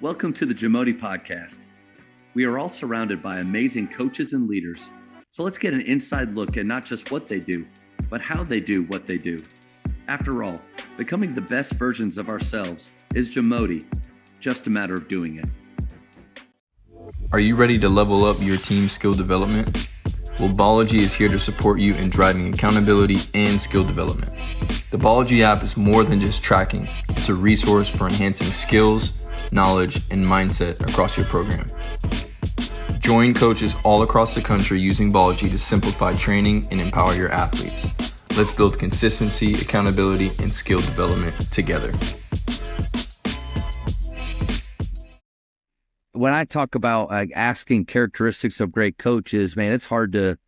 Welcome to the JAMODI podcast. We are all surrounded by amazing coaches and leaders. So let's get an inside look at not just what they do, but how they do what they do. After all, becoming the best versions of ourselves is JAMODI, just a matter of doing it. Are you ready to level up your team skill development? Well, Ballology is here to support you in driving accountability and skill development. The Ballology app is more than just tracking. It's a resource for enhancing skills, knowledge, and mindset across your program. Join coaches all across the country using Ballology to simplify training and empower your athletes. Let's build consistency, accountability, and skill development together. When I talk about asking characteristics of great coaches, man, it's hard to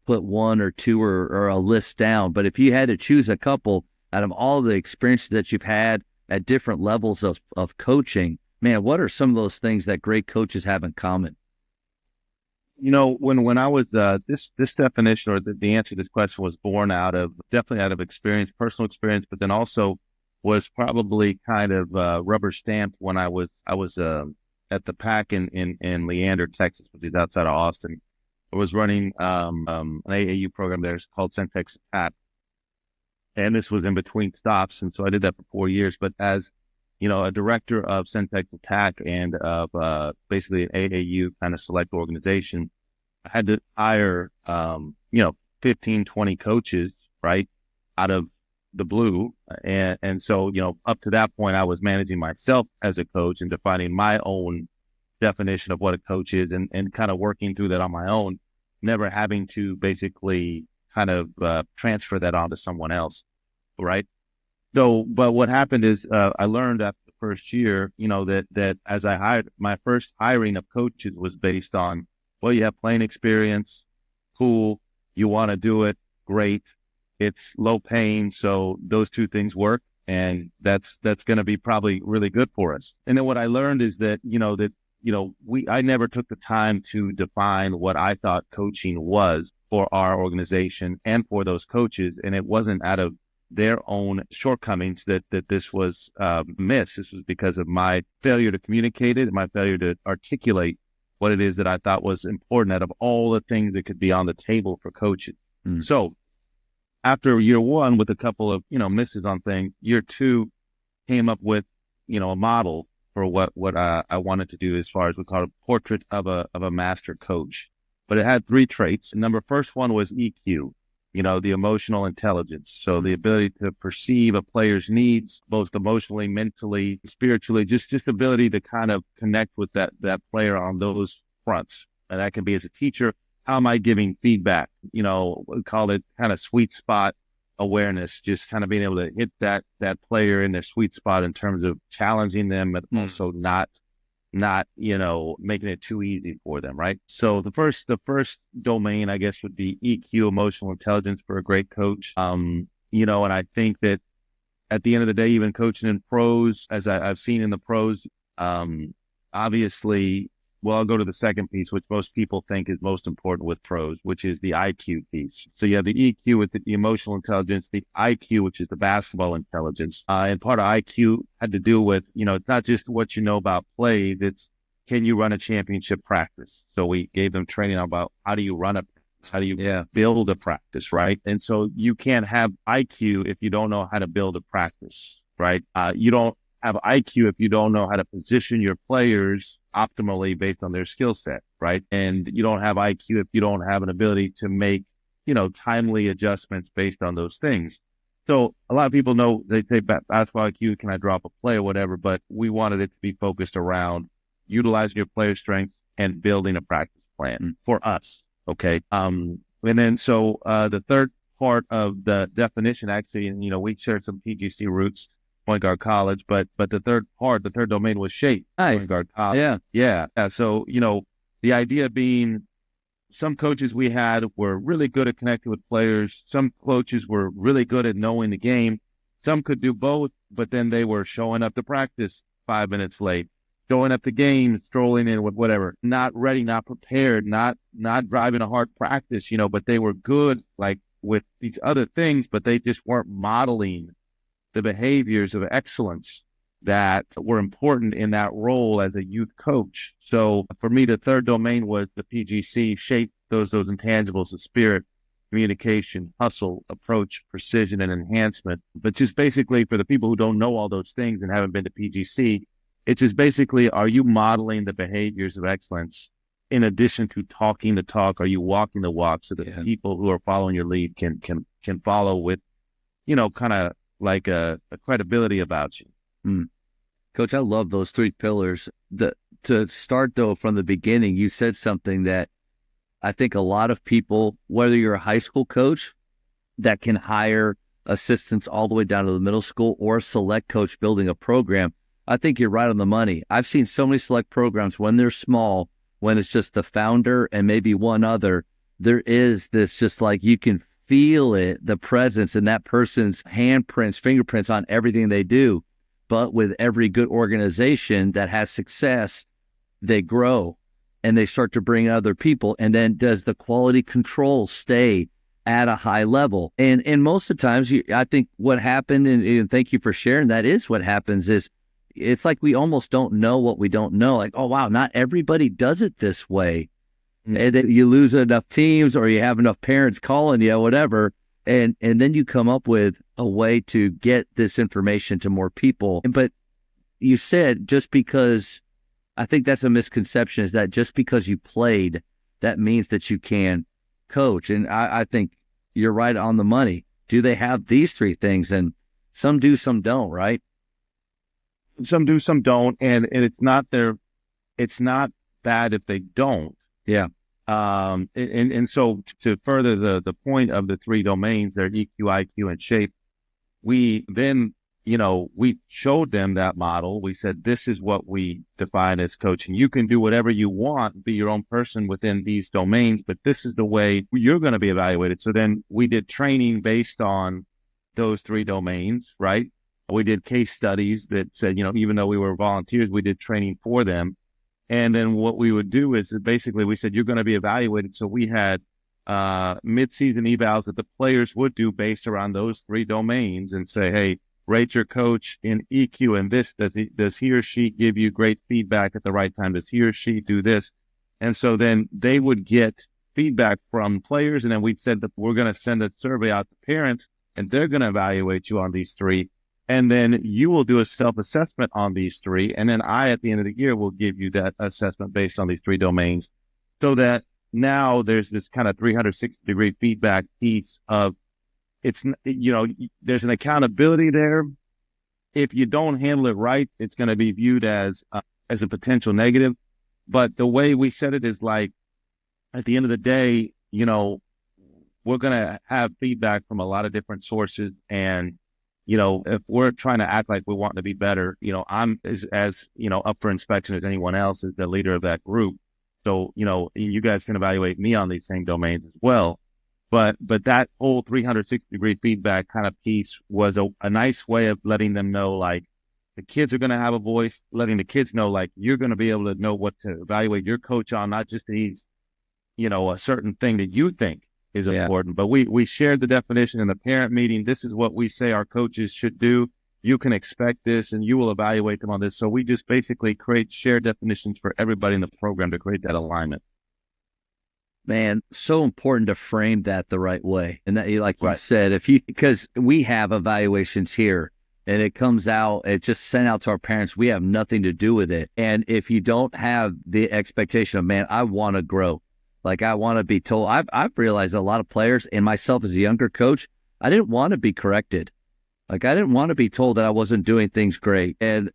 put one or two or a list down. But if you had to choose a couple out of all the experiences that you've had at different levels of coaching, man, what are some of those things that great coaches have in common? You know, when I was, this definition or the answer to this question was born definitely out of experience, personal experience, but then also was probably kind of rubber stamped when I was at the PAC in Leander, Texas, which is outside of Austin. I was running an AAU program there. It's called Centex PAC. And this was in between stops. And so I did that for 4 years. But as, you know, a director of Centex PAC and of basically an AAU kind of select organization, I had to hire, 15, 20 coaches, right, out of the blue. And so, you know, up to that point, I was managing myself as a coach and defining my own definition of what a coach is and kind of working through that on my own, never having to basically kind of transfer that onto someone else, right? So, but what happened is I learned after the first year, you know, that as I hired, my first hiring of coaches was based on, well, you have playing experience, cool, you want to do it, great. It's low paying, so those two things work, and that's going to be probably really good for us. And then what I learned is that I never took the time to define what I thought coaching was for our organization and for those coaches, and it wasn't out of their own shortcomings that this was missed. This was because of my failure to communicate it, my failure to articulate what it is that I thought was important out of all the things that could be on the table for coaches. So after year one, with a couple of, misses on things, year two came up with, a model for what I wanted to do as far as we call a portrait of a master coach. But it had 3 traits. And first one was EQ, the emotional intelligence. So the ability to perceive a player's needs, both emotionally, mentally, spiritually, just ability to kind of connect with that player on those fronts. And that can be as a teacher. How am I giving feedback? We call it kind of sweet spot awareness, just kind of being able to hit that player in their sweet spot in terms of challenging them, but also not, making it too easy for them. Right. So the first domain, I guess, would be EQ, emotional intelligence, for a great coach. And I think that at the end of the day, even coaching in pros, as I've seen in the pros, obviously, well, I'll go to the second piece, which most people think is most important with pros, which is the IQ piece. So you have the EQ with the emotional intelligence, the IQ, which is the basketball intelligence. And part of IQ had to do with, it's not just what you know about plays, it's can you run a championship practice? So we gave them training about how do you run a practice, how do you build a practice, right? And so you can't have IQ if you don't know how to build a practice, right? You don't have IQ if you don't know how to position your players optimally based on their skill set, right? And you don't have IQ if you don't have an ability to make, timely adjustments based on those things. So a lot of people know, they say basketball IQ, can I drop a play or whatever, but we wanted it to be focused around utilizing your player strengths and building a practice plan for us. Okay. And then so the third part of the definition, actually, and we shared some PGC roots, point guard college, but the third domain was shape. Nice. Point guard college. Yeah. So, the idea being some coaches we had were really good at connecting with players. Some coaches were really good at knowing the game. Some could do both, but then they were showing up to practice 5 minutes late, showing up to games, strolling in with whatever, not ready, not prepared, not driving a hard practice, but they were good, like, with these other things, but they just weren't modeling the behaviors of excellence that were important in that role as a youth coach. So for me, the third domain was the PGC, shape those intangibles of spirit, communication, hustle, approach, precision, and enhancement. But just basically for the people who don't know all those things and haven't been to PGC, it's just basically, are you modeling the behaviors of excellence in addition to talking the talk? Are you walking the walk so that people who are following your lead can follow with, kind of like a credibility about you? Coach, I love those 3 pillars. To start though, from the beginning, you said something that I think a lot of people, whether you're a high school coach that can hire assistants all the way down to the middle school, or a select coach building a program, I think you're right on the money. I've seen so many select programs when they're small, when it's just the founder and maybe one other, there is this just like you can feel it, the presence and that person's handprints, fingerprints on everything they do. But with every good organization that has success, they grow and they start to bring other people. And then does the quality control stay at a high level? And most of the times, I think what happened, and thank you for sharing that, is what happens is it's like we almost don't know what we don't know. Like, oh, wow, not everybody does it this way. And then you lose enough teams or you have enough parents calling you, whatever. And then you come up with a way to get this information to more people. But you said just because, I think that's a misconception, is that just because you played, that means that you can coach. And I think you're right on the money. Do they have these 3 things? And some do, some don't, right? Some do, some don't. And it's not bad if they don't. Yeah. And so to further the point of the 3 domains, their EQ, IQ, and shape, we then, we showed them that model. We said, this is what we define as coaching. You can do whatever you want, be your own person within these domains, but this is the way you're going to be evaluated. So then we did training based on those 3 domains, right? We did case studies that said, even though we were volunteers, we did training for them. And then what we would do is basically we said, you're going to be evaluated. So we had mid-season evals that the players would do based around those 3 domains and say, hey, rate your coach in EQ and this. Does he or she give you great feedback at the right time? Does he or she do this? And so then they would get feedback from players. And then we said that we're going to send a survey out to parents and they're going to evaluate you on these 3. And then you will do a self-assessment on these 3. And then I, at the end of the year, will give you that assessment based on these 3 domains, so that now there's this kind of 360-degree feedback piece of it's, there's an accountability there. If you don't handle it right, it's going to be viewed as a potential negative. But the way we said it is like, at the end of the day, we're going to have feedback from a lot of different sources. And if we're trying to act like we want to be better, I'm as up for inspection as anyone else, as the leader of that group. So, you guys can evaluate me on these same domains as well. But that whole 360-degree feedback kind of piece was a nice way of letting them know, like, the kids are going to have a voice, letting the kids know, like, you're going to be able to know what to evaluate your coach on, not just these, a certain thing that you think is important. But we shared the definition in the parent meeting. This is what we say our coaches should do. You can expect this and you will evaluate them on this. So we just basically create shared definitions for everybody in the program to create that alignment. Man, so important to frame that the right way. And that, like you said, because we have evaluations here and it comes out, it's just sent out to our parents. We have nothing to do with it. And if you don't have the expectation of, man, I want to grow. Like, I want to be told. I've realized a lot of players, and myself as a younger coach, I didn't want to be corrected. Like, I didn't want to be told that I wasn't doing things great. And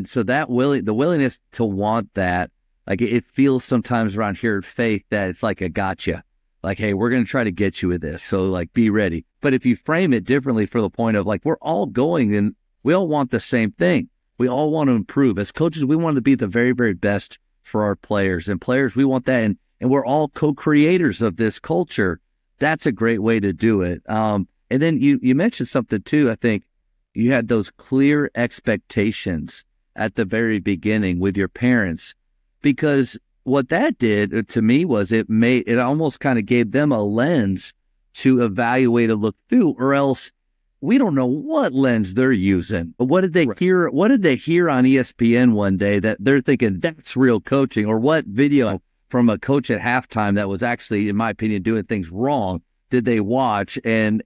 so that the willingness to want that, like, it feels sometimes around here at Faith that it's like a gotcha. Like, hey, we're going to try to get you with this. So, like, be ready. But if you frame it differently for the point of, like, we're all going and we all want the same thing. We all want to improve. As coaches, we want to be the very, very best for our players. And players, we want that. And we're all co-creators of this culture. That's a great way to do it. And then you mentioned something too. I think you had those clear expectations at the very beginning with your parents, because what that did to me was it almost kind of gave them a lens to evaluate and look through, or else we don't know what lens they're using. But what did they hear? What did they hear on ESPN one day that they're thinking that's real coaching? Or what video from a coach at halftime that was actually, in my opinion, doing things wrong did they watch? And,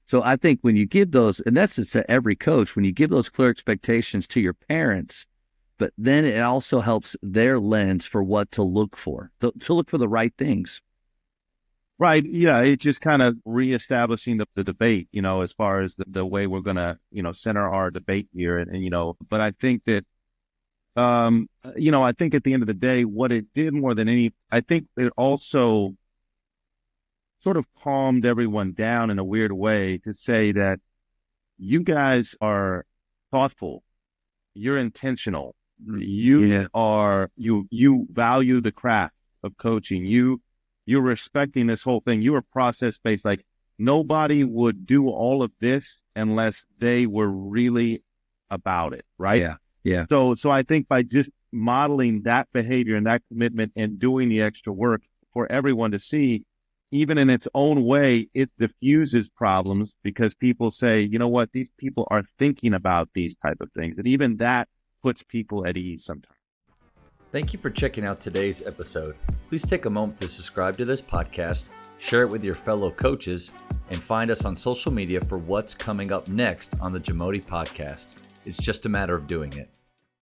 so I think when you give those, and that's just to every coach, when you give those clear expectations to your parents, but then it also helps their lens for what to look for, to look for the right things. Right. Yeah. It's just kind of reestablishing the debate, as far as the way we're going to, center our debate here. But I think that, I think at the end of the day, what it did more than I think it also sort of calmed everyone down in a weird way to say that you guys are thoughtful, you're intentional, you value the craft of coaching, you're respecting this whole thing. You are process based. Like nobody would do all of this unless they were really about it, right? Yeah, yeah. So I think by just modeling that behavior and that commitment and doing the extra work for everyone to see, even in its own way, it diffuses problems because people say, you know what, these people are thinking about these type of things. And even that puts people at ease sometimes. Thank you for checking out today's episode. Please take a moment to subscribe to this podcast, share it with your fellow coaches, and find us on social media for what's coming up next on the JAMODI podcast. It's just a matter of doing it.